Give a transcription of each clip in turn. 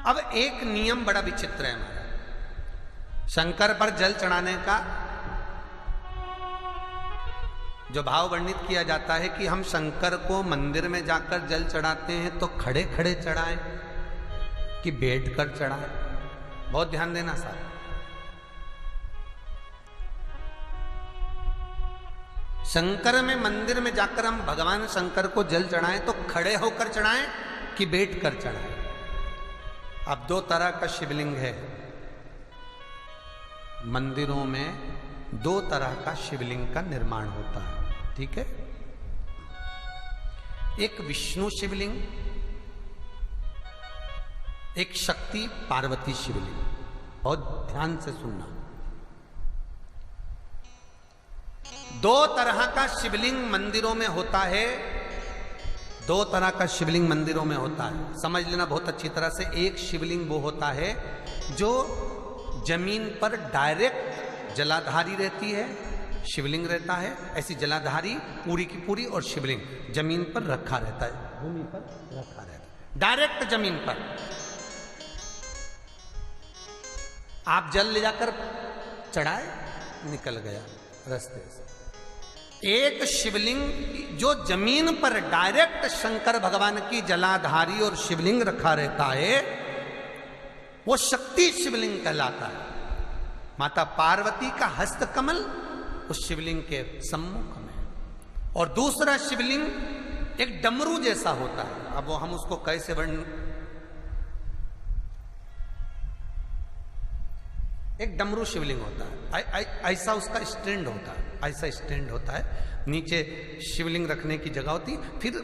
अब एक नियम बड़ा विचित्र है हमारा शंकर पर जल चढ़ाने का। जो भाव वर्णित किया जाता है कि हम शंकर को मंदिर में जाकर जल चढ़ाते हैं तो खड़े खड़े चढ़ाएं कि बैठ कर चढ़ाएं। बहुत ध्यान देना साहब। शंकर में मंदिर में जाकर हम भगवान शंकर को जल चढ़ाएं तो खड़े होकर चढ़ाएं कि बैठ कर चढ़ाएं। अब दो तरह का शिवलिंग है मंदिरों में, दो तरह का शिवलिंग का निर्माण होता है, ठीक है। एक विष्णु शिवलिंग, एक शक्ति पार्वती शिवलिंग। बहुत ध्यान से सुनना। दो तरह का शिवलिंग मंदिरों में होता है, दो तरह का शिवलिंग मंदिरों में होता है, समझ लेना बहुत अच्छी तरह से। एक शिवलिंग वो होता है जो जमीन पर डायरेक्ट जलाधारी रहती है, शिवलिंग रहता है, ऐसी जलाधारी पूरी की पूरी, और शिवलिंग जमीन पर रखा रहता है, भूमि पर रखा रहता है, डायरेक्ट जमीन पर। आप जल ले जाकर चढ़ाए, निकल गया रास्ते से। एक शिवलिंग जो जमीन पर डायरेक्ट शंकर भगवान की जलाधारी और शिवलिंग रखा रहता है वो शक्ति शिवलिंग कहलाता है। माता पार्वती का हस्तकमल उस शिवलिंग के सम्मुख में। और दूसरा शिवलिंग एक डमरू जैसा होता है। अब वो हम उसको कैसे वर्णन, एक डमरू शिवलिंग होता है, ऐसा उसका स्टैंड होता है, ऐसा स्टैंड होता है, नीचे शिवलिंग रखने की जगह होती, फिर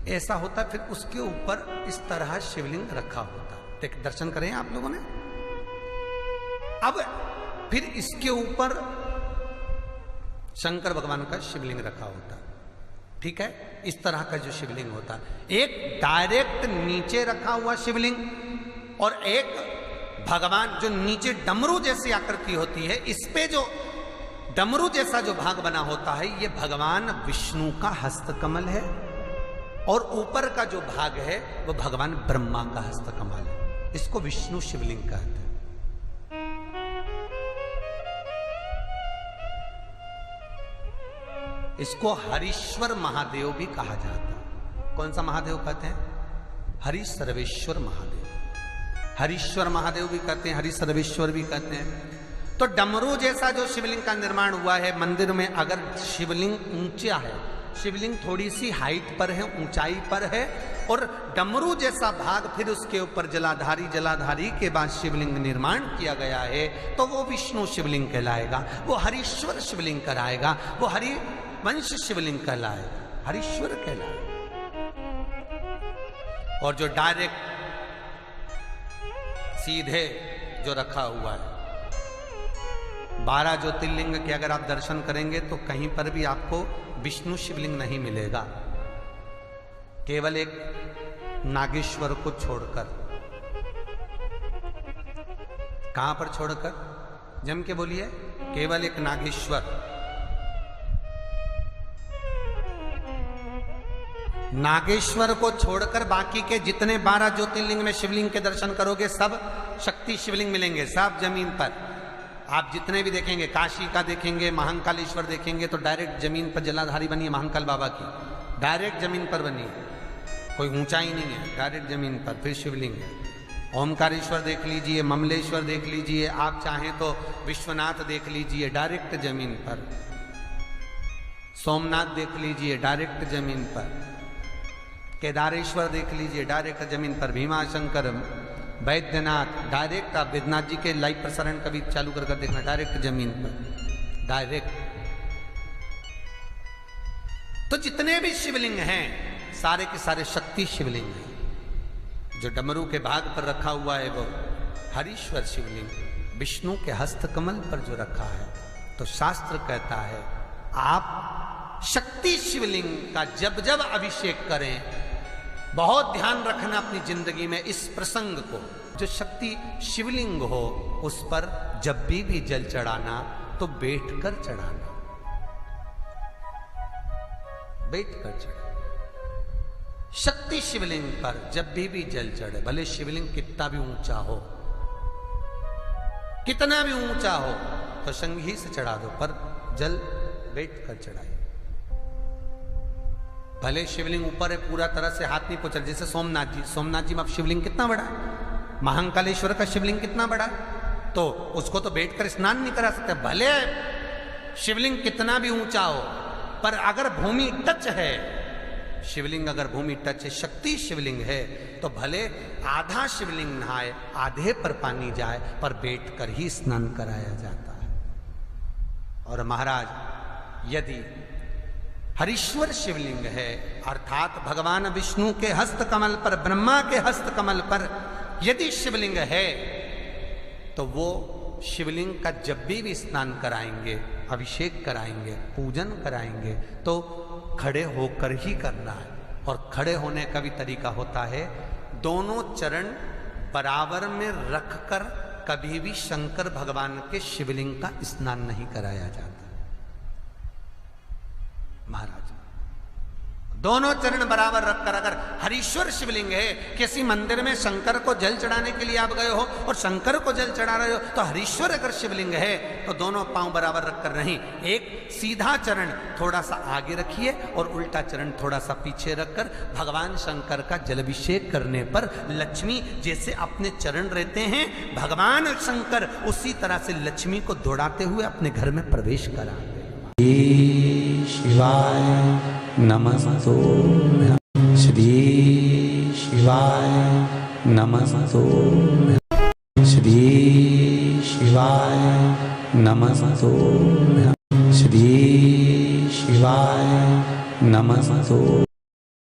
ऐसा होता है, फिर उसके ऊपर इस तरह शिवलिंग रखा होता है। देख दर्शन करें आप लोगों ने। अब फिर इसके ऊपर शंकर भगवान का शिवलिंग रखा होता है, ठीक है। इस तरह का जो शिवलिंग होता है, एक डायरेक्ट नीचे रखा हुआ शिवलिंग और एक भगवान जो नीचे डमरू जैसी आकृति होती है, इस पे जो डमरू जैसा जो भाग बना होता है ये भगवान विष्णु का हस्तकमल है, और ऊपर का जो भाग है वो भगवान ब्रह्मा का हस्तकमल है। इसको विष्णु शिवलिंग कहते हैं। इसको हरीश्वर महादेव भी कहा जाता है। कौन सा महादेव कहते हैं? हरि सर्वेश्वर महादेव। हरीश्वर महादेव भी कहते हैं, हरि सर्वेश्वर भी कहते हैं। तो डमरू जैसा जो शिवलिंग का निर्माण हुआ है मंदिर में, अगर शिवलिंग ऊंचा है, शिवलिंग थोड़ी सी हाइट पर है, ऊंचाई पर है, और डमरू जैसा भाग फिर उसके ऊपर जलाधारी के बाद शिवलिंग निर्माण किया गया है, तो वो विष्णु शिवलिंग कहलाएगा, वो हरीश्वर शिवलिंग कहलाएगा, वो हरिवंश शिवलिंग कहलाएगा, हरीश्वर कहलाएगा। और जो डायरेक्ट सीधे जो रखा हुआ है, 12 ज्योतिर्लिंग के अगर आप दर्शन करेंगे तो कहीं पर भी आपको विष्णु शिवलिंग नहीं मिलेगा, केवल एक नागेश्वर को छोड़कर। कहां पर छोड़कर? जम के बोलिए। केवल एक नागेश्वर। नागेश्वर को छोड़कर बाकी के जितने 12 ज्योतिर्लिंग में शिवलिंग के दर्शन करोगे सब शक्ति शिवलिंग मिलेंगे, सब जमीन पर। आप जितने भी देखेंगे, काशी का देखेंगे, महाकालेश्वर देखेंगे, तो डायरेक्ट जमीन पर जलाधारी बनी है महाकाल बाबा की, डायरेक्ट जमीन पर बनी है, कोई ऊंचाई नहीं है, डायरेक्ट जमीन पर फिर शिवलिंग है। ओमकारेश्वर देख लीजिए, ममलेश्वर देख लीजिए, आप चाहें तो विश्वनाथ देख लीजिए, डायरेक्ट जमीन पर। सोमनाथ देख लीजिए, डायरेक्ट जमीन पर। केदारेश्वर देख लीजिए, डायरेक्ट जमीन पर। भीमाशंकर, वैद्यनाथ, डायरेक्ट। आप वैद्यनाथ जी के लाइव प्रसारण कभी चालू कर देखना, डायरेक्ट जमीन पर, डायरेक्ट। तो जितने भी शिवलिंग हैं सारे के सारे शक्ति शिवलिंग हैं। जो डमरू के भाग पर रखा हुआ है वो हरीश्वर शिवलिंग, विष्णु के हस्तकमल पर जो रखा है, तो शास्त्र कहता है आप शक्ति शिवलिंग का जब जब अभिषेक करें, बहुत ध्यान रखना अपनी जिंदगी में इस प्रसंग को, जो शक्ति शिवलिंग हो उस पर जब भी जल चढ़ाना तो बैठकर चढ़ाना, बैठकर चढ़ाना। शक्ति शिवलिंग पर जब भी जल चढ़े, भले शिवलिंग कितना भी ऊंचा हो, कितना भी ऊंचा हो, तो संघी से चढ़ा दो, पर जल बैठ कर चढ़ाइए। भले शिवलिंग ऊपर है, पूरा तरह से हाथ नहीं पहुंचा, जैसे सोमनाथ जी में अब शिवलिंग कितना बड़ा है, महाकालेश्वर का शिवलिंग कितना बड़ा है, तो उसको तो बैठकर स्नान नहीं करा सकते। भले शिवलिंग कितना भी ऊंचा हो, पर अगर भूमि टच है, शिवलिंग अगर भूमि टच है, शक्ति शिवलिंग है, तो भले आधा शिवलिंग नहाए, आधे पर पानी जाए, पर बैठकर ही स्नान कराया जाता है। और महाराज यदि हरीश्वर शिवलिंग है, अर्थात भगवान विष्णु के हस्त कमल पर, ब्रह्मा के हस्त कमल पर यदि शिवलिंग है, तो वो शिवलिंग का जब भी स्नान कराएंगे, अभिषेक कराएंगे, पूजन कराएंगे, तो खड़े होकर ही करना है। और खड़े होने का भी तरीका होता है, दोनों चरण बराबर में रखकर कभी भी शंकर भगवान के शिवलिंग का स्नान नहीं कराया जाता। महाराज दोनों चरण बराबर रखकर, अगर हरीश्वर शिवलिंग है, किसी मंदिर में शंकर को जल चढ़ाने के लिए आप गए हो और शंकर को जल चढ़ा रहे हो, तो हरीश्वर अगर शिवलिंग है तो दोनों पांव बराबर रखकर नहीं, एक सीधा चरण थोड़ा सा आगे रखिए और उल्टा चरण थोड़ा सा पीछे रखकर भगवान शंकर का जलाभिषेक करने पर लक्ष्मी जैसे अपने चरण रहते हैं, भगवान शंकर उसी तरह से लक्ष्मी को दौड़ाते हुए अपने घर में प्रवेश कराते। शिवाय नमस्तुभ्यं, श्री शिवाय नमस्तुभ्यं, श्री शिवाय नमस्तुभ्यं, श्री शिवाय नमस्तुभ्यं।